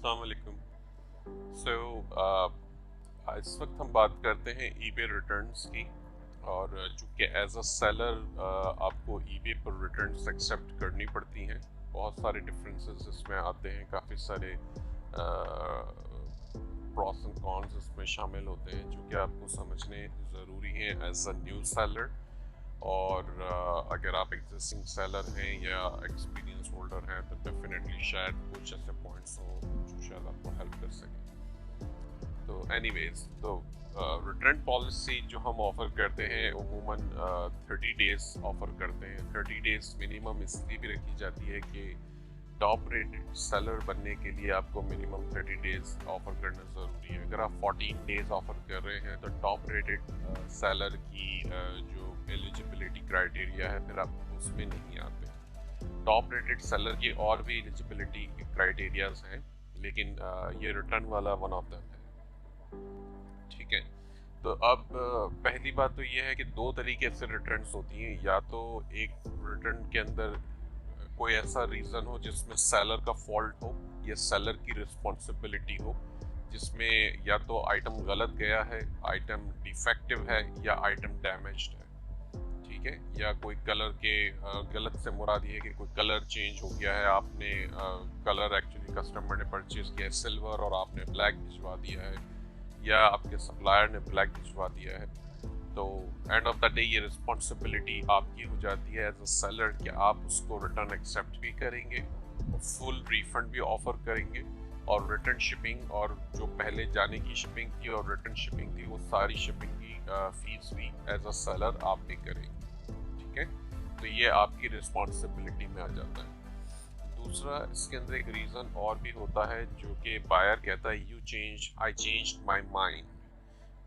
अस्सलाम वालेकुम। सो इस वक्त हम बात करते हैं ईबे रिटर्न्स की। और चूँकि एज अ सेलर आपको ईबे पर रिटर्न्स एक्सेप्ट करनी पड़ती हैं। बहुत सारे डिफरेंसेस इसमें आते हैं, काफ़ी सारे प्रॉस एंड कॉन्स इसमें शामिल होते हैं जो कि आपको समझने ज़रूरी हैं एज अ न्यू सेलर। और अगर आप एग्जिस्टिंग सेलर हैं या एक्सपीरियंस होल्डर हैं तो डेफिनेटली शायद कुछ ऐसे पॉइंट्स हो जो शायद आपको हेल्प कर सकें। तो एनीवेज, तो रिटर्न पॉलिसी जो हम ऑफ़र करते हैं उमूमन 30 डेज़ ऑफ़र करते हैं। 30 डेज़ मिनिमम इसलिए भी रखी जाती है कि टॉप रेटेड सेलर बनने के लिए आपको मिनिमम 30 डेज़ ऑफ़र करना ज़रूरी है। अगर आप 14 डेज़ ऑफ़र कर रहे हैं तो टॉप रेटेड सेलर की जो एलिजिबिलिटी क्राइटेरिया है फिर आप उसमें नहीं आते। टॉप रेटेड सेलर की और भी एलिजिबिलिटी क्राइटेरियाज हैं, लेकिन ये रिटर्न वाला वन ऑफ देम है। ठीक है, तो अब पहली बात तो ये है कि दो तरीके से रिटर्न्स होती हैं। या तो एक रिटर्न के अंदर कोई ऐसा रीज़न हो जिसमें सेलर का फॉल्ट हो या सेलर की रिस्पॉन्सिबिलिटी हो, जिसमें या तो आइटम गलत गया है, आइटम डिफेक्टिव है या आइटम डैमेज्ड है। ठीक है, या कोई कलर के गलत से मुराद ये है कि कोई कलर चेंज हो गया है, आपने कलर एक्चुअली कस्टमर ने परचेज किया है सिल्वर और आपने ब्लैक भिजवा दिया है, या आपके सप्लायर ने ब्लैक भिजवा दिया है। तो एंड ऑफ द डे ये रिस्पॉन्सिबिलिटी आपकी हो जाती है एज अ सेलर कि आप उसको रिटर्न एक्सेप्ट भी करेंगे, फुल रिफंड भी ऑफर करेंगे, और रिटर्न शिपिंग और जो पहले जाने की शिपिंग थी और रिटर्न शिपिंग थी वो सारी शिपिंग की फीस भी एज अ सेलर आप पे करेंगे। ठीक है, तो ये आपकी रिस्पॉन्सिबिलिटी में आ जाता है। दूसरा, इसके अंदर एक रीज़न और भी होता है जो कि बायर कहता है you change I changed my mind.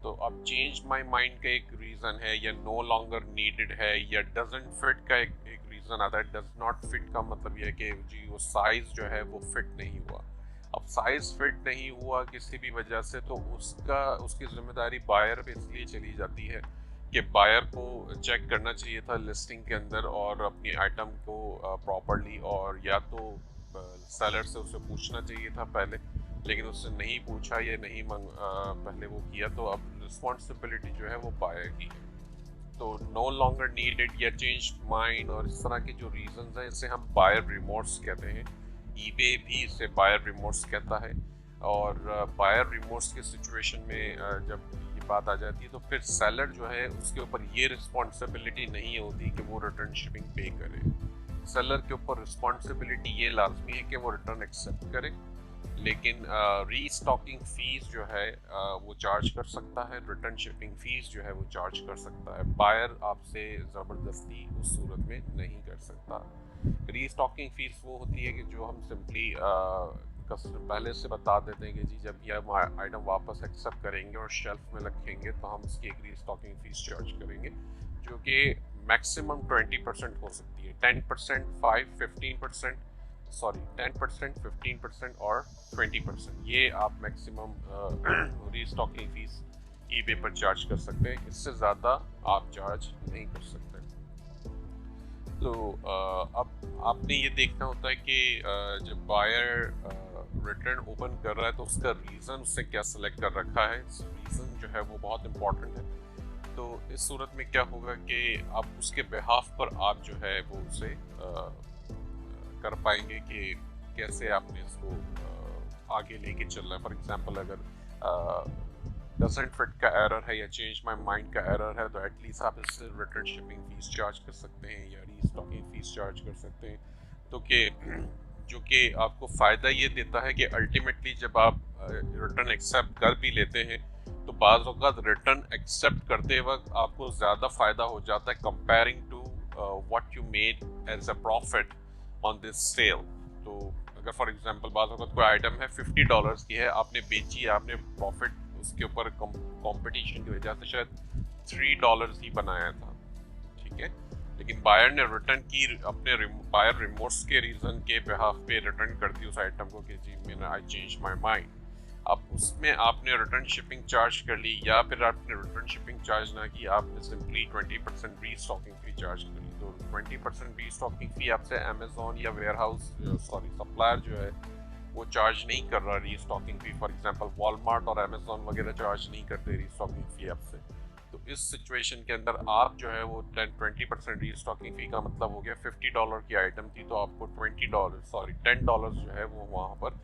तो अब चेंज माई माइंड का एक रीज़न है, या नो लॉन्गर नीडेड है, या डजंट फिट का एक रीज़न आता है। डज नॉट फिट का मतलब यह है कि जी वो साइज़ जो है वो फिट नहीं हुआ। अब साइज़ फिट नहीं हुआ किसी भी वजह से, तो उसकी जिम्मेदारी बायर पे इसलिए चली जाती है कि बायर को चेक करना चाहिए था लिस्टिंग के अंदर और अपनी आइटम को प्रॉपरली, और या तो सेलर से उसे पूछना चाहिए था पहले, लेकिन उससे नहीं पूछा या नहीं पहले वो किया, तो अब रिस्पॉन्सिबिलिटी जो है वो बायर की है। तो नो लॉन्गर नीडेड या चेंज माइंड और इस तरह के जो रीजंस हैं इसे हम बायर रिमोर्स कहते हैं। ईबे भी इसे बायर रिमोर्स कहता है। और बायर रिमोर्स के सिचुएशन में जब ये बात आ जाती है तो फिर सेलर जो है उसके ऊपर ये रिस्पॉन्सिबिलिटी नहीं होती कि वो रिटर्न शिपिंग पे करे। सेलर के ऊपर रिस्पॉन्सिबिलिटी ये लाजमी है कि वो रिटर्न एक्सेप्ट करे, लेकिन रीस्टॉकिंग फीस जो है वो चार्ज कर सकता है, रिटर्न शिपिंग फीस जो है वो चार्ज कर सकता है। बायर आपसे ज़बरदस्ती उस सूरत में नहीं कर सकता। रीस्टॉकिंग फीस वो होती है कि जो हम सिंपली कस्टमर पहले से बता देते हैं कि जी जब ये हम आइटम वापस एक्सेप्ट करेंगे और शेल्फ में रखेंगे तो हम इसकी एक रीस्टॉकिंग फीस चार्ज करेंगे, जो कि मैक्सिमम 20% हो सकती है। 10%, 15%, सॉरी 10%, 15% और 20%, ये आप मैक्सिमम रीस्टॉकिंग फीस ईबे पर चार्ज कर सकते हैं। इससे ज़्यादा आप चार्ज नहीं कर सकते। तो अब आपने ये देखना होता है कि जब बायर रिटर्न ओपन कर रहा है तो उसका रीज़न उससे क्या सेलेक्ट कर रखा है, रीज़न जो है वो बहुत इम्पोर्टेंट है। तो इस सूरत में क्या होगा कि आप उसके बिहाफ पर आप जो है वो उसे कर पाएंगे कि कैसे आपने इसको आगे लेके चलना है। फॉर एग्जांपल, अगर डजंट फिट का एरर है या चेंज माय माइंड का एरर है तो एटलीस्ट आप इससे रिटर्न शिपिंग फीस चार्ज कर सकते हैं या रीस्टॉकिंग फीस चार्ज कर सकते हैं। तो कि जो कि आपको फ़ायदा ये देता है कि अल्टीमेटली जब आप रिटर्न एक्सेप्ट कर भी लेते हैं तो बाज़ औक़ात रिटर्न एक्सेप्ट करते वक्त आपको ज़्यादा फ़ायदा हो जाता है comparing to what you made as a profit on this sale. तो अगर फॉर एग्जांपल बाज़ औक़ात कोई आइटम है $50 की है, आपने बेची है, आपने प्रॉफिट उसके ऊपर कंपटीशन की वजह से शायद $3 ही बनाया था। ठीक है, लेकिन बायर ने रिटर्न की, अपने बायर रिमोर्स के रीज़न के बिहाफ पे रिटर्न कर दी उस आइटम को कि जी मैंने आई चेंज माई माइंड। अब उसमें आपने रिटर्न शिपिंग चार्ज कर ली या फिर आपने रिटर्न शिपिंग चार्ज ना की, आपने सिंपली 20% रीस्टॉकिंग फी चार्ज करी। तो 20% रीस्टॉकिंग फी आपसे अमेजोन या वेयर हाउस सॉरी सप्लायर जो है वो चार्ज नहीं कर रहा restocking fee. For example Walmart और अमेजोन वगैरह चार्ज नहीं करते रीस्टॉकिंग फी आपसे। तो इस सिचुएशन के अंदर आप जो है वो 10-20% रीस्टॉकिंग फी का मतलब हो गया $50 की आइटम थी तो आपको $10 जो है वो वहाँ पर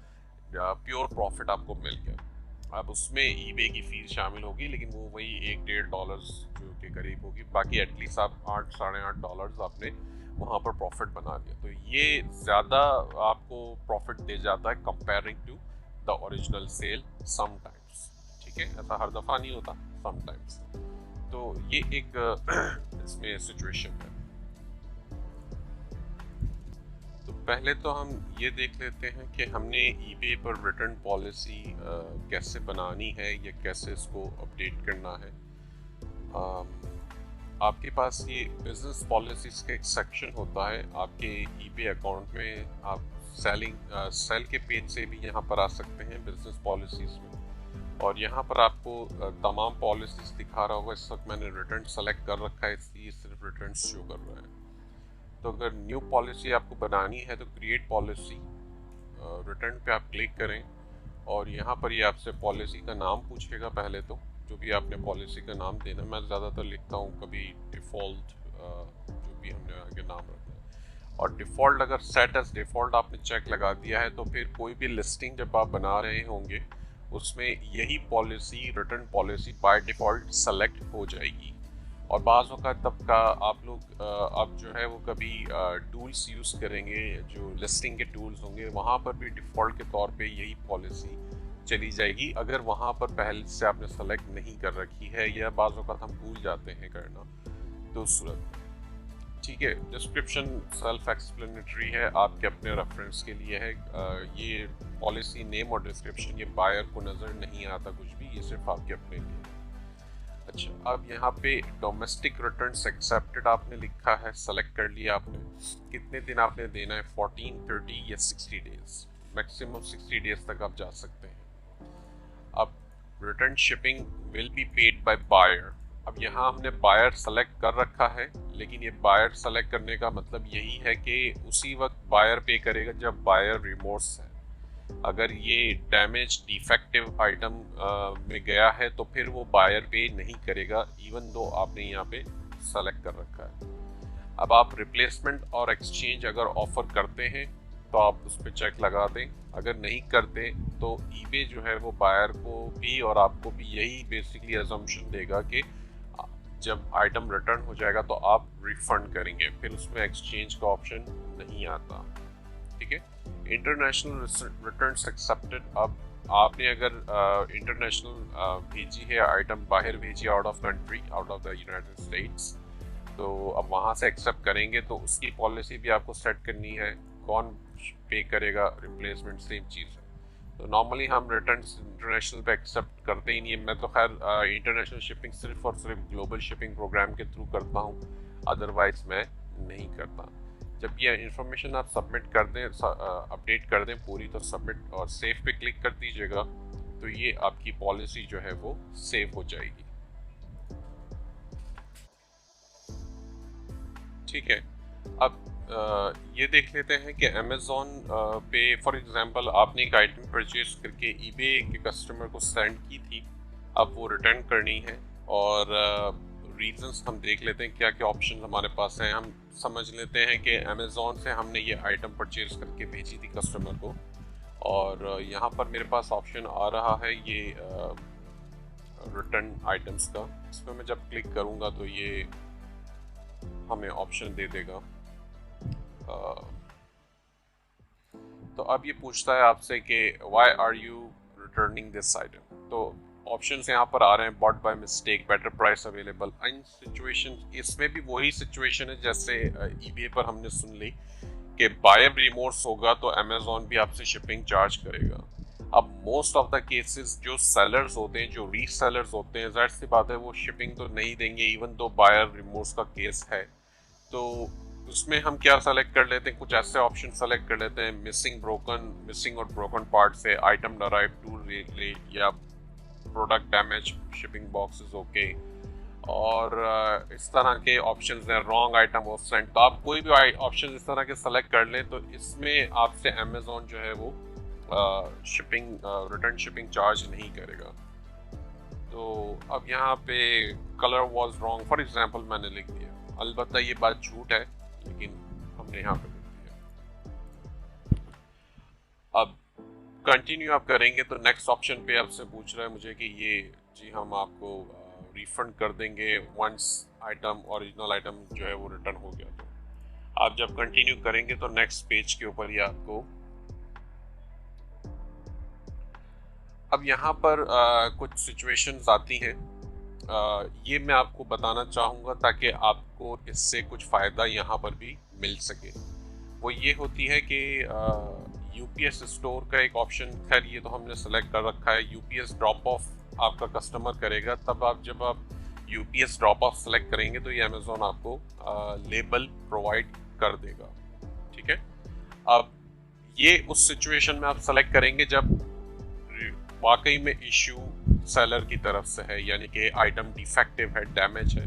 प्योर प्रॉफिट आपको मिल गया। अब उसमें ईबे की फीस शामिल होगी लेकिन वो वही $1-1.5 जो के करीब होगी, बाकी एटलीस्ट आप $8-8.5 आपने वहाँ पर प्रॉफिट बना लिया। तो ये ज़्यादा आपको प्रॉफिट दे जाता है comparing to the original sale sometimes. ठीक है, ऐसा हर दफ़ा नहीं होता, समटाइम्स। तो ये एक इसमें सिचुएशन है। तो पहले तो हम ये देख लेते हैं कि हमने ईबे पर रिटर्न पॉलिसी कैसे बनानी है या कैसे इसको अपडेट करना है। आपके पास ये बिजनेस पॉलिसीज का एक सेक्शन होता है आपके ईबे अकाउंट में। आप सेल के पेज से भी यहाँ पर आ सकते हैं बिजनेस पॉलिसीज में, और यहाँ पर आपको तमाम पॉलिसीज दिखा रहा होगा। इस वक्त मैंने रिटर्न सेलेक्ट कर रखा है इसलिए सिर्फ रिटर्न शो कर रहा है। तो अगर न्यू पॉलिसी आपको बनानी है तो क्रिएट पॉलिसी, रिटर्न पे आप क्लिक करें और यहाँ पर ये आपसे पॉलिसी का नाम पूछेगा। पहले तो जो भी आपने पॉलिसी का नाम देना, मैं ज़्यादातर लिखता हूँ कभी डिफ़ॉल्ट, जो भी हमने आगे नाम रखना है। और डिफ़ॉल्ट अगर सेट एज डिफ़ॉल्ट आपने चेक लगा दिया है तो फिर कोई भी लिस्टिंग जब आप बना रहे होंगे उसमें यही policy, return policy by default select हो जाएगी। और बाज़ वक़्त तब का आप लोग अब जो है वो कभी टूल्स यूज़ करेंगे, जो लिस्टिंग के टूल्स होंगे वहाँ पर भी डिफ़ॉल्ट के तौर पे यही पॉलिसी चली जाएगी अगर वहाँ पर पहले से आपने सेलेक्ट नहीं कर रखी है या बाज़ वक़्त हम भूल जाते हैं करना। तो उस सूरत ठीक है, डिस्क्रिप्शन सेल्फ एक्सप्लेनेटरी है, आपके अपने रेफरेंस के लिए है। ये पॉलिसी नेम और डिस्क्रिप्शन ये बायर को नज़र नहीं आता कुछ भी, ये सिर्फ आपके अपने लिए। अच्छा, अब यहाँ पे डोमेस्टिक रिटर्न्स एक्सेप्टेड आपने लिखा है, सेलेक्ट कर लिया आपने। कितने दिन आपने देना है, 14, 30 या 60 डेज। मैक्सिमम 60 डेज तक आप जा सकते हैं। अब return shipping will be paid by buyer. अब यहाँ हमने बायर सेलेक्ट कर रखा है, लेकिन ये बायर सेलेक्ट करने का मतलब यही है कि उसी वक्त बायर पे करेगा जब बायर रिमोर्स है। अगर ये डैमेज डिफेक्टिव आइटम में गया है तो फिर वो बायर पे नहीं करेगा, इवन दो आपने यहाँ पे सेलेक्ट कर रखा है। अब आप रिप्लेसमेंट और एक्सचेंज अगर ऑफर करते हैं तो आप उस पर चेक लगा दें, अगर नहीं करते तो ईबे जो है वो बायर को भी और आपको भी यही बेसिकली अजम्पशन देगा कि जब आइटम रिटर्न हो जाएगा तो आप रिफंड करेंगे, फिर उसमें एक्सचेंज का ऑप्शन नहीं आता। ठीक है, इंटरनेशनल रिटर्न्स एक्सेप्टेड। अब आपने अगर इंटरनेशनल भेजी है आइटम, बाहर भेजी out of country, out of the United states, तो अब वहाँ से एक्सेप्ट करेंगे तो उसकी पॉलिसी भी आपको सेट करनी है। कौन पे करेगा रिप्लेसमेंट, सेम चीज़ है। तो नॉर्मली हम रिटर्न इंटरनेशनल पे एक्सेप्ट करते ही नहीं है। मैं तो खैर इंटरनेशनल शिपिंग सिर्फ और सिर्फ ग्लोबल शिपिंग प्रोग्राम के थ्रू करता हूँ, अदरवाइज मैं नहीं करता। जब ये इंफॉर्मेशन आप सबमिट कर दें, अपडेट कर दें पूरी, तो सबमिट और सेव पे क्लिक कर दीजिएगा, तो ये आपकी पॉलिसी जो है वो सेव हो जाएगी। ठीक है, अब ये देख लेते हैं कि अमेज़ॉन पे फॉर एग्जांपल आपने एक आइटम परचेज करके ईबे के कस्टमर को सेंड की थी, अब वो रिटर्न करनी है। और रीजंस हम देख लेते हैं क्या क्या ऑप्शन हमारे पास हैं। हम समझ लेते हैं कि अमेज़ॉन से हमने ये आइटम परचेज करके भेजी थी कस्टमर को, और यहाँ पर मेरे पास ऑप्शन आ रहा है ये रिटर्न आइटम्स का। इसमें मैं जब क्लिक करूँगा तो ये हमें ऑप्शन दे देगा। तो अब ये पूछता है आपसे कि why are you returning this item. तो ऑप्शंस यहाँ पर आ रहे हैं, bought by mistake, better price available. In situation, इसमें भी वही सिचुएशन है जैसे ईबे पर हमने सुन ली कि बायर रिमोर्स होगा तो अमेज़ॉन भी आपसे शिपिंग चार्ज करेगा। अब मोस्ट ऑफ द केसेस जो सेलर्स होते हैं, जो रीसेलर्स होते हैं, जाहिर सी बात है वो शिपिंग तो नहीं देंगे, इवन दो बायर रिमोर्स का केस है। तो उसमें हम क्या सेलेक्ट कर लेते हैं, कुछ ऐसे ऑप्शन सेलेक्ट कर लेते हैं, मिसिंग और ब्रोकन पार्ट से आइटम डराइव टू या product damage, shipping boxes okay, और इस तरह के ऑप्शंस हैं, रॉन्ग आइटम ऑफ सेंट। तो आप कोई भी ऑप्शन इस तरह के सेलेक्ट कर लें तो इसमें आपसे अमेज़ॉन जो है वो शिपिंग रिटर्न शिपिंग चार्ज नहीं करेगा। तो अब यहाँ पे colour was wrong for example मैंने लिख दिया, अलबत्ता ये बात झूठ है लेकिन हमने यहाँ पे लिख दिया। अब कंटिन्यू आप करेंगे तो नेक्स्ट ऑप्शन पे आपसे पूछ रहा है मुझे कि ये जी हम आपको रिफंड कर देंगे वंस आइटम ओरिजिनल आइटम जो है वो रिटर्न हो गया। तो आप जब कंटिन्यू करेंगे तो नेक्स्ट पेज के ऊपर ही आपको अब यहाँ पर कुछ सिचुएशंस आती हैं, ये मैं आपको बताना चाहूँगा ताकि आपको इससे कुछ फ़ायदा यहाँ पर भी मिल सके। वो ये होती है कि यूपीएस स्टोर का एक ऑप्शन, खैर ये तो हमने सेलेक्ट कर रखा है, यूपीएस ड्रॉप ऑफ आपका कस्टमर करेगा, तब आप जब आप यूपीएस ड्रॉप ऑफ सेलेक्ट करेंगे तो ये अमेज़ॉन आपको लेबल प्रोवाइड कर देगा। ठीक है, अब ये उस सिचुएशन में आप सेलेक्ट करेंगे जब वाकई में इशू सेलर की तरफ से है, यानी कि आइटम डिफेक्टिव है, डैमेज है,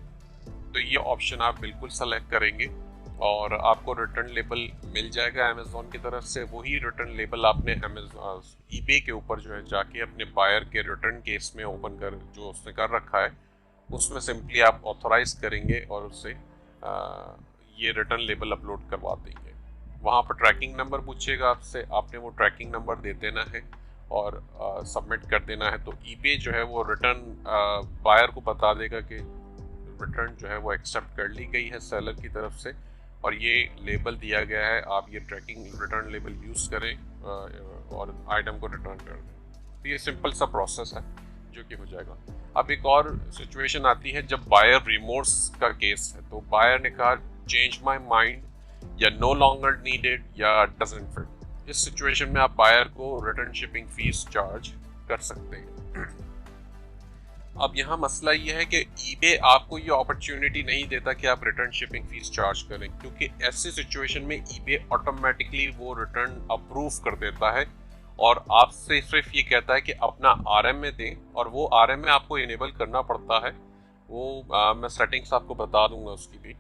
तो ये ऑप्शन आप बिल्कुल सेलेक्ट करेंगे और आपको रिटर्न लेबल मिल जाएगा अमेज़ॉन की तरफ से। वही रिटर्न लेबल आपने अमेज़ॉन ईबे के ऊपर जो है जाके अपने बायर के रिटर्न केस में ओपन कर जो उसने कर रखा है उसमें सिंपली आप ऑथोराइज करेंगे और उससे ये रिटर्न लेबल अपलोड करवा देंगे। वहाँ पर ट्रैकिंग नंबर पूछेगा आपसे, आपने वो ट्रैकिंग नंबर दे देना है और सबमिट कर देना है। तो ईबे जो है वो रिटर्न बायर को बता देगा कि रिटर्न जो है वो एक्सेप्ट कर ली गई है सेलर की तरफ से और ये लेबल दिया गया है, आप ये ट्रैकिंग रिटर्न लेबल यूज़ करें और आइटम को रिटर्न कर दें। तो ये सिंपल सा प्रोसेस है जो कि हो जाएगा। अब एक और सिचुएशन आती है जब बायर रिमोर्स का केस है, तो बायर ने कहा चेंज माई माइंड या नो लॉन्गर नीडेड या डजंट फिट। इस सिचुएशन में आप बायर को रिटर्न शिपिंग फीस चार्ज कर सकते हैं। अब यहाँ मसला ये है कि ईबे आपको ये अपॉर्चुनिटी नहीं देता कि आप रिटर्न शिपिंग फीस चार्ज करें, क्योंकि ऐसी सिचुएशन में ईबे ऑटोमेटिकली वो रिटर्न अप्रूव कर देता है और आपसे सिर्फ ये कहता है कि अपना आरएम में दें, और वो आरएम में आपको इनेबल करना पड़ता है। वो मैं सेटिंग्स आपको बता दूंगा उसकी भी।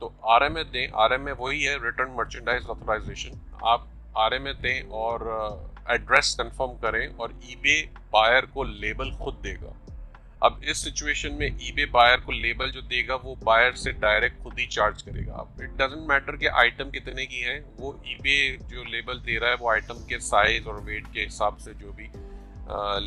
तो आरएम में दें, आरएम में वही है रिटर्न मर्चेंडाइज ऑथराइजेशन, आप आरएम में दें और एड्रेस कंफर्म करें और ईबे बायर को लेबल खुद देगा। अब इस सिचुएशन में ईबे बायर को लेबल जो देगा वो बायर से डायरेक्ट खुद ही चार्ज करेगा। अब इट डजंट मैटर कि आइटम कितने की है, वो ईबे जो लेबल दे रहा है वो आइटम के साइज और वेट के हिसाब से जो भी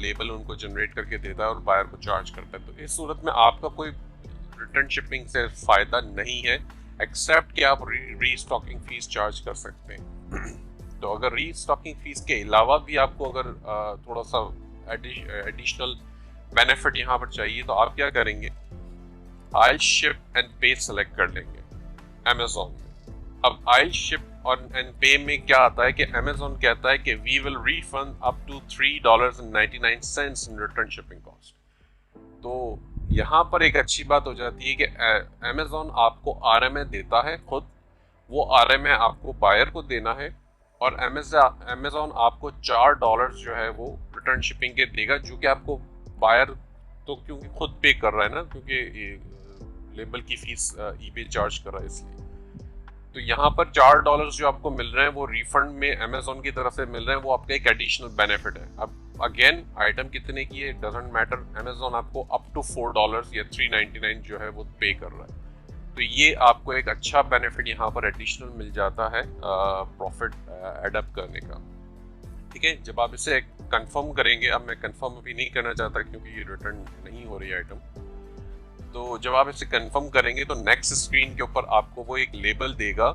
लेबल उनको जनरेट करके देता है और बायर को चार्ज करता है। तो इस सूरत में आपका कोई रिटर्न शिपिंग से फ़ायदा नहीं है, एक्सेप्ट कि आप रीस्टॉकिंग फीस चार्ज कर सकते हैं। तो अगर रीस्टॉकिंग फीस के अलावा भी आपको अगर थोड़ा सा एडिशनल बेनिफिट यहाँ पर चाहिए तो आप क्या करेंगे, आइल शिप एंड पे सेलेक्ट कर लेंगे अमेज़ॉन में। अब आइल शिप और एंड पे में क्या आता है कि अमेज़ॉन कहता है कि we will refund up to $3.99 in return shipping cost. तो यहाँ पर एक अच्छी बात हो जाती है कि अमेज़ॉन आपको आरएमए देता है खुद, वो आरएमए आपको बायर को देना है और अमेज़ॉन आपको $4 जो है वो रिटर्न शिपिंग के देगा, जो कि आपको बायर तो क्योंकि खुद पे कर रहा है ना, क्योंकि लेबल की फीस ईबे चार्ज कर रहा है इसलिए। तो यहाँ पर $4 जो आपको मिल रहे हैं वो रिफंड में अमेज़ॉन की तरफ से मिल रहे हैं, वो आपका एक एडिशनल बेनिफिट है। अब अगेन आइटम कितने की है डजंट मैटर, अमेज़ॉन आपको अप टू $4 या $3.99 जो है वो पे कर रहा है। तो ये आपको एक अच्छा बेनिफिट यहाँ पर एडिशनल मिल जाता है प्रॉफिट एडअप करने का। ठीक है, जब आप इसे कंफर्म करेंगे, अब मैं कंफर्म अभी नहीं करना चाहता क्योंकि ये रिटर्न नहीं हो रही आइटम, तो जब आप इसे कंफर्म करेंगे तो नेक्स्ट स्क्रीन के ऊपर आपको वो एक लेबल देगा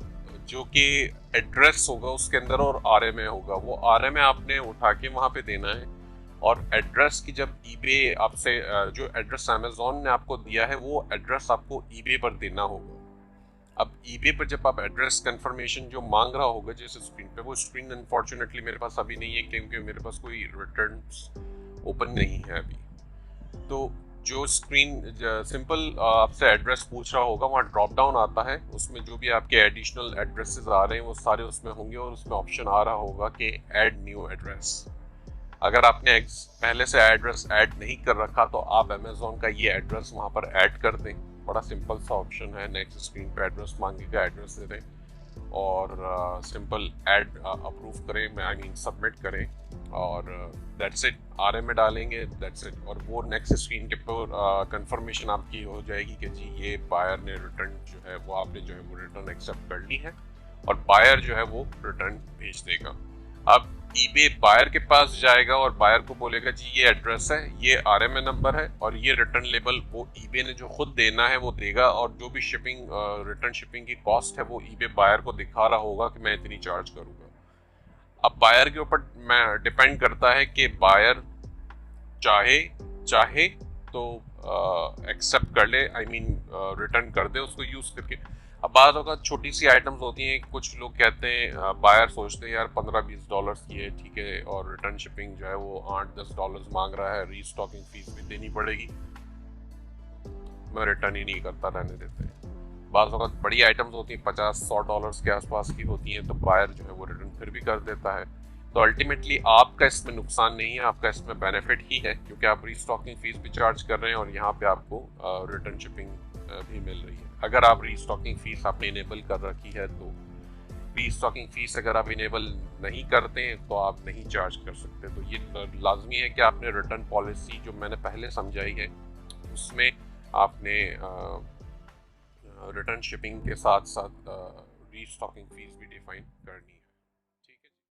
जो कि एड्रेस होगा उसके अंदर और आरएमए होगा। वो आरएमए आपने उठा के वहाँ पे देना है और एड्रेस की जब ईबे आपसे जो एड्रेस अमेज़ॉन ने आपको दिया है वो एड्रेस आपको ईबे पर देना होगा। अब ईबे पर जब आप एड्रेस कंफर्मेशन जो मांग रहा होगा जिस स्क्रीन पे, वो स्क्रीन अनफॉर्चुनेटली मेरे पास अभी नहीं है क्योंकि मेरे पास कोई रिटर्न्स ओपन नहीं है अभी। तो जो स्क्रीन सिंपल आपसे एड्रेस पूछ रहा होगा, वहाँ ड्रॉप डाउन आता है, उसमें जो भी आपके एडिशनल एड्रेसेस आ रहे हैं वो सारे उसमें होंगे और उसमें ऑप्शन आ रहा होगा कि ऐड न्यू एड्रेस। अगर आपने पहले से एड्रेस ऐड नहीं कर रखा तो आप अमेज़ॉन का ये एड्रेस वहाँ पर ऐड कर दें। बड़ा सिंपल सा ऑप्शन है, नेक्स्ट स्क्रीन पे एड्रेस मांगेगा, एड्रेस दे दें और सिंपल ऐड अप्रूव करें, आई मीन सबमिट करें और दैट्स इट, आरए में डालेंगे, दैट्स इट, और वो नेक्स्ट स्क्रीन के ऊपर कंफर्मेशन आपकी हो जाएगी कि जी ये बायर ने रिटर्न जो है वो आपने जो है वो रिटर्न एक्सेप्ट कर ली है, और बायर जो है वो रिटर्न भेज देगा। अब ईबे बायर के पास जाएगा और बायर को बोलेगा जी ये एड्रेस है, ये आरएमए नंबर है, और ये रिटर्न लेबल वो ईबे ने जो खुद देना है वो देगा, और जो भी शिपिंग रिटर्न शिपिंग की कॉस्ट है वो ईबे बायर को दिखा रहा होगा कि मैं इतनी चार्ज करूंगा। अब बायर के ऊपर मैं डिपेंड करता है कि बायर चाहे चाहे तो एक्सेप्ट कर ले, आई मीन रिटर्न कर दे उसको यूज करके। अब बात होगा छोटी सी आइटम्स होती हैं, कुछ लोग कहते हैं बायर सोचते हैं यार $15-20 की है ठीक है, और रिटर्न शिपिंग जो है वो $8-10 मांग रहा है, रीस्टॉकिंग फीस भी देनी पड़ेगी, मैं रिटर्न ही नहीं करता, रहने देते हैं। बात होगा बड़ी आइटम्स होती हैं $50-100 के आसपास की होती हैं, तो बायर जो है वो रिटर्न फिर भी कर देता है। तो अल्टीमेटली आपका इसमें नुकसान नहीं है, आपका इसमें बेनिफिट ही है, क्योंकि आप रीस्टॉकिंग फीस भी चार्ज कर रहे हैं और यहाँ पे आपको रिटर्न शिपिंग भी मिल रही है। अगर आप रीस्टॉकिंग फीस आपने इनेबल कर रखी है तो रीस्टॉकिंग फीस अगर आप इनेबल नहीं करते हैं तो आप नहीं चार्ज कर सकते। तो ये लाजमी है कि आपने रिटर्न पॉलिसी जो मैंने पहले समझाई है उसमें आपने रिटर्न शिपिंग के साथ साथ रीस्टॉकिंग फीस भी डिफाइन करनी है।